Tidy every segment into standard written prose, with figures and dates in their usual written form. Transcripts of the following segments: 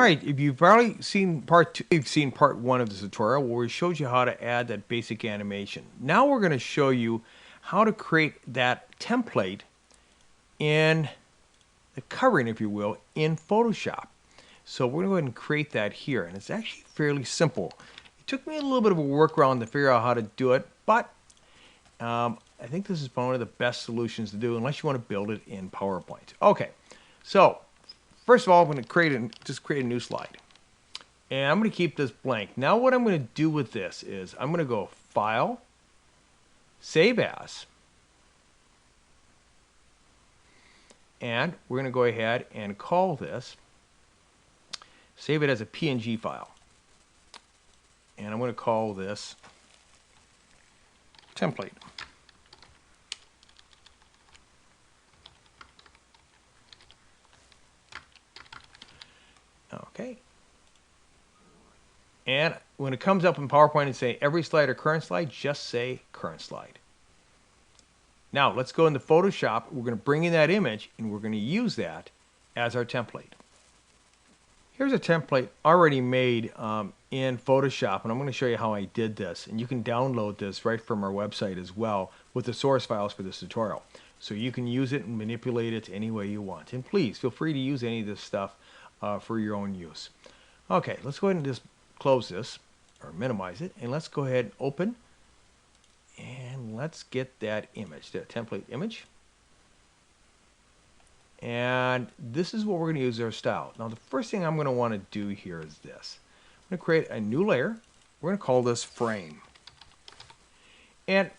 right, if you've already seen part two, you've seen part one of the tutorial where we showed you how to add that basic animation. Now we're going to show you how to create that template in the covering, if you will, in Photoshop. So we're going to go ahead and create that here, and it's actually fairly simple. It took me a little bit of a workaround to figure out how to do it, but I think this is one of the best solutions to do unless you want to build it in PowerPoint. Okay, so first of all, I'm going to just create a new slide. And I'm going to keep this blank. Now what I'm going to do with this is I'm going to go File, Save As, and we're going to go ahead and call this, save it as a PNG file. And I'm going to call this template. Okay. And when it comes up in PowerPoint and say every slide or current slide, just say current slide. Now let's go into Photoshop. We're going to bring in that image and we're going to use that as our template. Here's a template already made in Photoshop, and I'm going to show you how I did this. And you can download this right from our website as well with the source files for this tutorial. So you can use it and manipulate it any way you want. And please feel free to use any of this stuff for your own use. Okay, let's go ahead and just close this or minimize it, and let's go ahead and open, and let's get that image, that template image. And this is what we're going to use as our style. Now the first thing I'm going to want to do here is this. I'm going to create a new layer. We're going to call this frame. And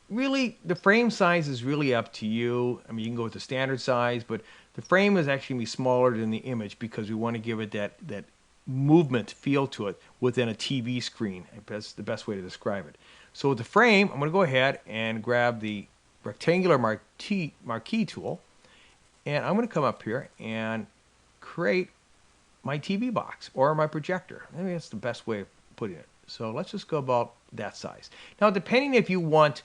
really the frame size is really up to you. I mean, you can go with the standard size, but the frame is actually going to be smaller than the image because we want to give it that movement feel to it within a TV screen. That's the best way to describe it. So with the frame, I'm going to go ahead and grab the rectangular marquee tool, and I'm going to come up here and create my TV box or my projector. Maybe that's the best way of putting it. So let's just go about that size. Now, depending if you want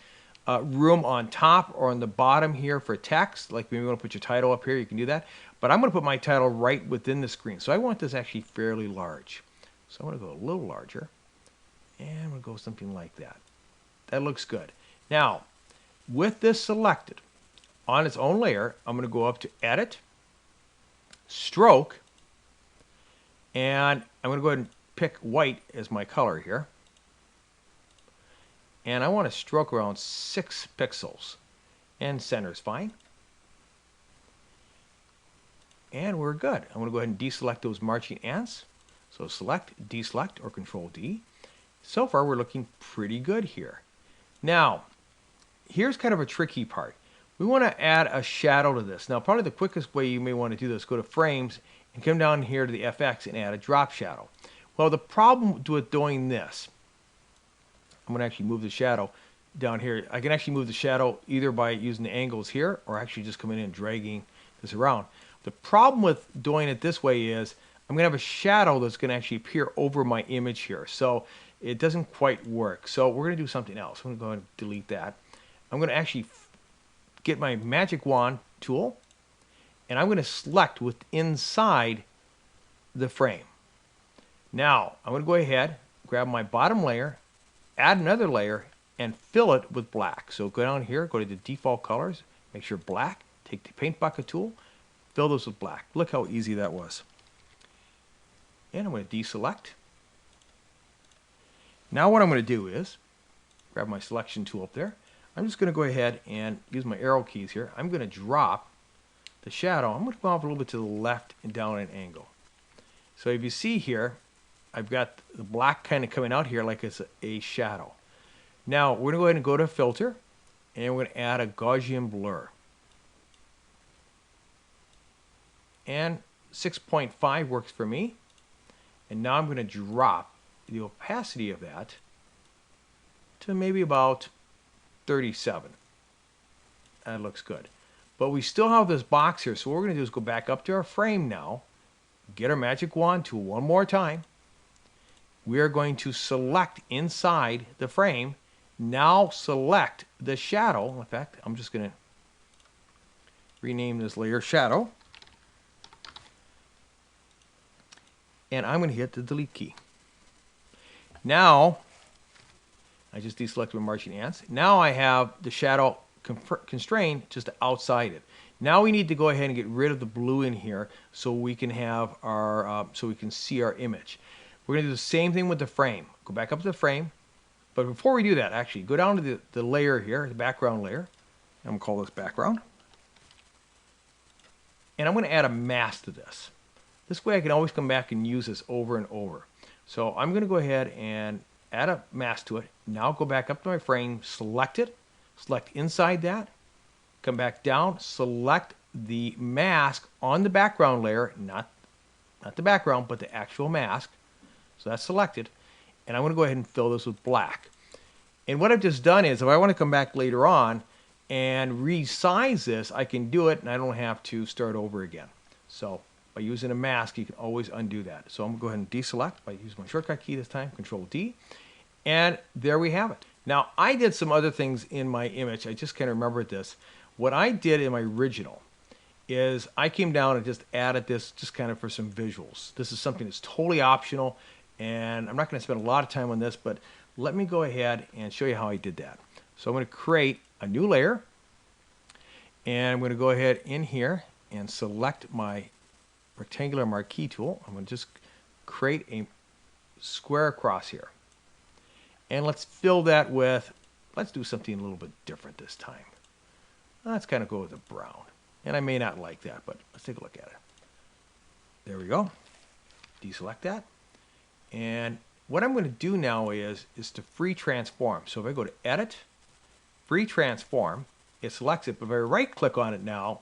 room on top or on the bottom here for text, like maybe you want to put your title up here, you can do that. But I'm going to put my title right within the screen. So I want this actually fairly large. So I'm going to go a little larger, and we'll go something like that. That looks good. Now, with this selected on its own layer, I'm going to go up to Edit, Stroke, and I'm going to go ahead and pick white as my color here. And I want to stroke around 6 pixels. And center is fine. And we're good. I'm going to go ahead and deselect those marching ants. So select, deselect, or Control D. So far, we're looking pretty good here. Now, here's kind of a tricky part. We want to add a shadow to this. Now, probably the quickest way you may want to do this, go to Frames and come down here to the FX and add a drop shadow. Well, the problem with doing this, I'm going to actually move the shadow down here. I can actually move the shadow either by using the angles here or actually just coming in and dragging this around. The problem with doing it this way is I'm going to have a shadow that's going to actually appear over my image here. So it doesn't quite work. So we're going to do something else. I'm going to go ahead and delete that. I'm going to actually get my magic wand tool, and I'm going to select with inside the frame. Now I'm going to go ahead, grab my bottom layer, add another layer, and fill it with black. So go down here, go to the default colors, make sure black, take the paint bucket tool, fill those with black. Look how easy that was. And I'm going to deselect. Now what I'm going to do is grab my selection tool up there. I'm just going to go ahead and use my arrow keys here. I'm going to drop the shadow. I'm going to go off a little bit to the left and down at an angle. So if you see here, I've got the black kind of coming out here like it's a shadow. Now we're going to go ahead and go to Filter, and we're going to add a Gaussian blur. And 6.5 works for me. And now I'm going to drop the opacity of that to maybe about 37. That looks good. But we still have this box here, so what we're going to do is go back up to our frame now, get our magic wand tool one more time. We are going to select inside the frame. Now select the shadow. In fact, I'm just going to rename this layer Shadow. and I'm going to hit the delete key. Now, I just deselected my marching ants. Now I have the shadow constrained just outside it. Now we need to go ahead and get rid of the blue in here so we can have our so we can see our image. We're going to do the same thing with the frame. Go back up to the frame, but before we do that, actually go down to the layer here, the background layer. I'm going to call this background, and I'm going to add a mask to this. This way I can always come back and use this over and over. So I'm going to go ahead and add a mask to it. Now go back up to my frame, select it, select inside that, come back down, select the mask on the background layer, not the background, but the actual mask. So that's selected. And I'm going to go ahead and fill this with black. And what I've just done is, if I want to come back later on and resize this, I can do it and I don't have to start over again. So by using a mask, you can always undo that. So I'm going to go ahead and deselect by using my shortcut key this time, Control D. And there we have it. Now, I did some other things in my image. I just kind of remembered this. What I did in my original is I came down and just added this just kind of for some visuals. This is something that's totally optional, and I'm not going to spend a lot of time on this, but let me go ahead and show you how I did that. So I'm going to create a new layer, and I'm going to go ahead in here and select my rectangular marquee tool. I'm going to just create a square across here. And let's fill that with, let's do something a little bit different this time. Let's kind of go with a brown. And I may not like that, but let's take a look at it. There we go. Deselect that. And what I'm going to do now is to free transform. So if I go to Edit, Free Transform, it selects it, but if I right click on it now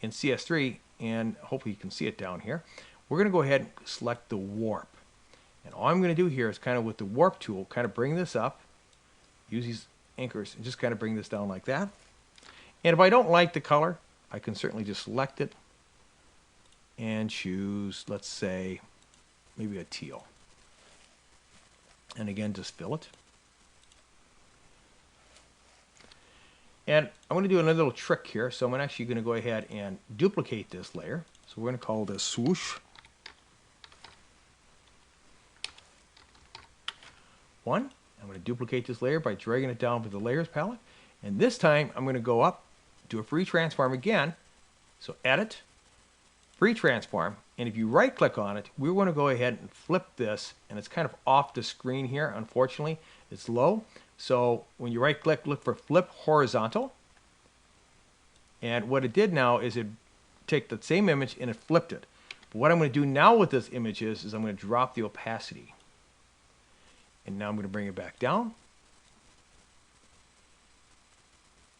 in CS3, and hopefully you can see it down here, we're going to go ahead and select the warp. And all I'm going to do here is kind of with the warp tool, kind of bring this up, use these anchors, and just kind of bring this down like that. And if I don't like the color, I can certainly just select it and choose, let's say, maybe a teal. And again, just fill it. And I'm going to do another little trick here. So I'm actually going to go ahead and duplicate this layer. So we're going to call this swoosh 1. I'm going to duplicate this layer by dragging it down with the layers palette. And this time I'm going to go up, do a free transform again. So Edit, Free Transform. And if you right click on it, we're going to go ahead and flip this. And it's kind of off the screen here, unfortunately. It's low. So when you right click, look for Flip Horizontal. And what it did now is it take the same image and it flipped it. But what I'm going to do now with this image is I'm going to drop the opacity. And now I'm going to bring it back down.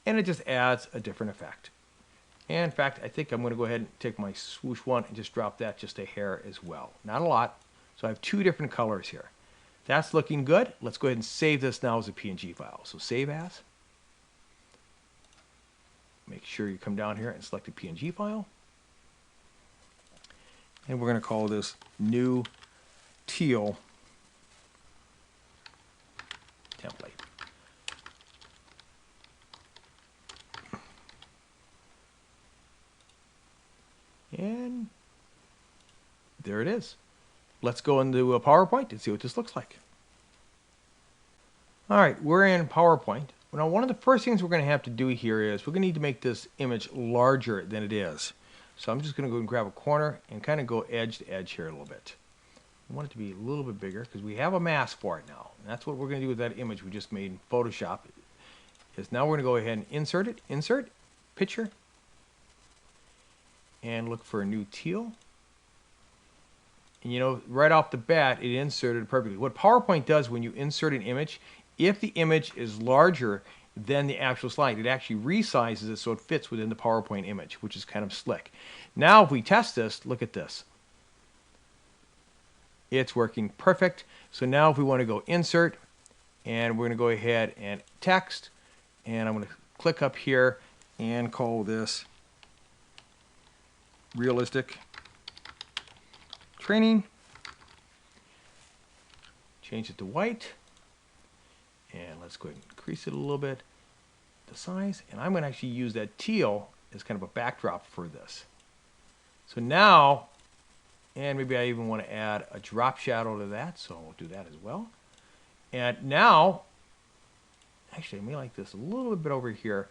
And it just adds a different effect. And in fact, I think I'm going to go ahead and take my swoosh 1 and just drop that just a hair as well. Not a lot. So I have 2 different colors here. That's looking good. Let's go ahead and save this now as a PNG file. So Save As. Make sure you come down here and select the PNG file. And we're going to call this New Teal Template. And there it is. Let's go into a PowerPoint and see what this looks like. All right, we're in PowerPoint. Now, one of the first things we're going to have to do here is we're going to need to make this image larger than it is. So I'm just going to go and grab a corner and kind of go edge to edge here a little bit. I want it to be a little bit bigger because we have a mask for it now. And that's what we're going to do with that image we just made in Photoshop. Is now we're going to go ahead and insert it, insert, picture, and look for a new teal. And you know, right off the bat, it inserted perfectly. What PowerPoint does when you insert an image, if the image is larger than the actual slide, it actually resizes it so it fits within the PowerPoint image, which is kind of slick. Now, if we test this, look at this. It's working perfect. So now if we want to go insert, and we're going to go ahead and text, and I'm going to click up here and call this realistic training. Change it to white. And let's go ahead and increase it a little bit, the size. And I'm going to actually use that teal as kind of a backdrop for this. So now And maybe I even want to add a drop shadow to that, so we'll do that as well. And now, actually, I may like this a little bit over here.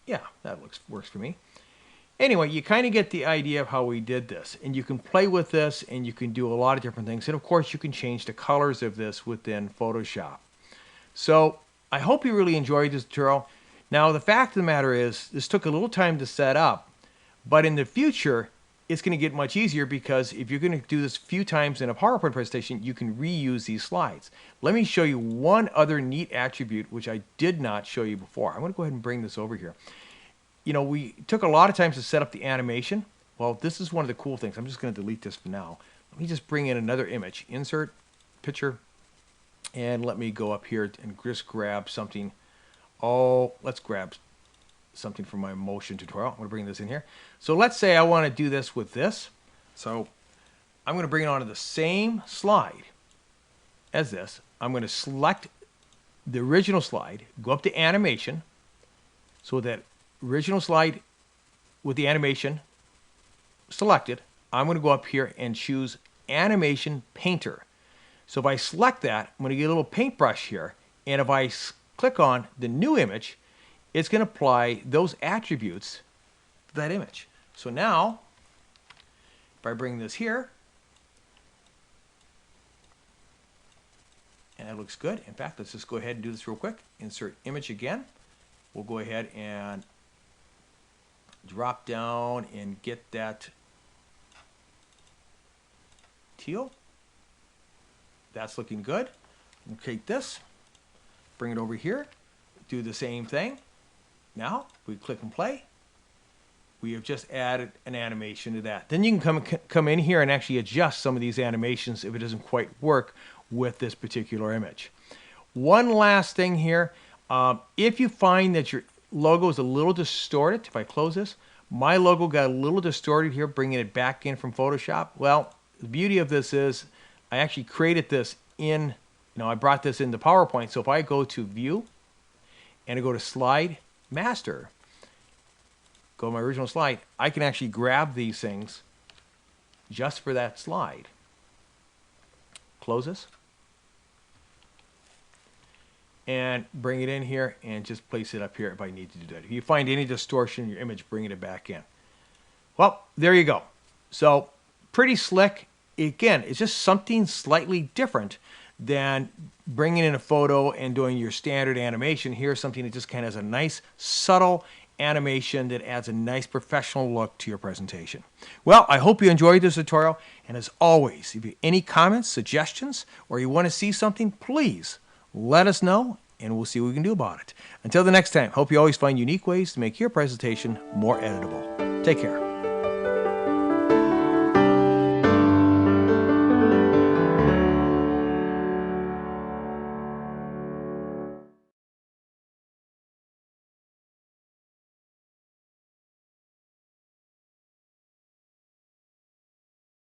Yeah, that works for me. Anyway, you kind of get the idea of how we did this. And you can play with this, and you can do a lot of different things. And of course, you can change the colors of this within Photoshop. So I hope you really enjoyed this tutorial. Now, the fact of the matter is, this took a little time to set up. But in the future, it's going to get much easier because if you're going to do this a few times in a PowerPoint presentation, you can reuse these slides. Let me show you one other neat attribute which I did not show you before. I'm going to go ahead and bring this over here. You know, we took a lot of times to set up the animation. Well, this is one of the cool things. I'm just going to delete this for now. Let me just bring in another image. Insert, picture, and let me go up here and just grab something. Oh, let's grab something from my motion tutorial. I'm going to bring this in here. So let's say I want to do this with this. So I'm going to bring it onto the same slide as this. I'm going to select the original slide, go up to animation. So that original slide with the animation selected, I'm going to go up here and choose Animation Painter. So if I select that, I'm going to get a little paintbrush here. And if I click on the new image, it's going to apply those attributes to that image. So now, if I bring this here, and that looks good. In fact, let's just go ahead and do this real quick. Insert image again. We'll go ahead and drop down and get that teal. That's looking good. We'll take this, bring it over here, do the same thing. Now, we click and play. We have just added an animation to that. Then you can come in here and actually adjust some of these animations if it doesn't quite work with this particular image. One last thing here. If you find that your logo is a little distorted, if I close this, my logo got a little distorted here, bringing it back in from Photoshop. Well, the beauty of this is I actually created this in, I brought this into PowerPoint. So if I go to View and I go to Slide Master, go to my original slide, I can actually grab these things just for that slide. Close this. And bring it in here and just place it up here if I need to do that. If you find any distortion in your image, bring it back in. Well, there you go. So pretty slick. Again, it's just something slightly different than bringing in a photo and doing your standard animation. Here's something that just kind of has a nice, subtle animation that adds a nice professional look to your presentation. Well, I hope you enjoyed this tutorial. And as always, if you have any comments, suggestions, or you want to see something, please let us know, and we'll see what we can do about it. Until the next time, hope you always find unique ways to make your presentation more editable. Take care.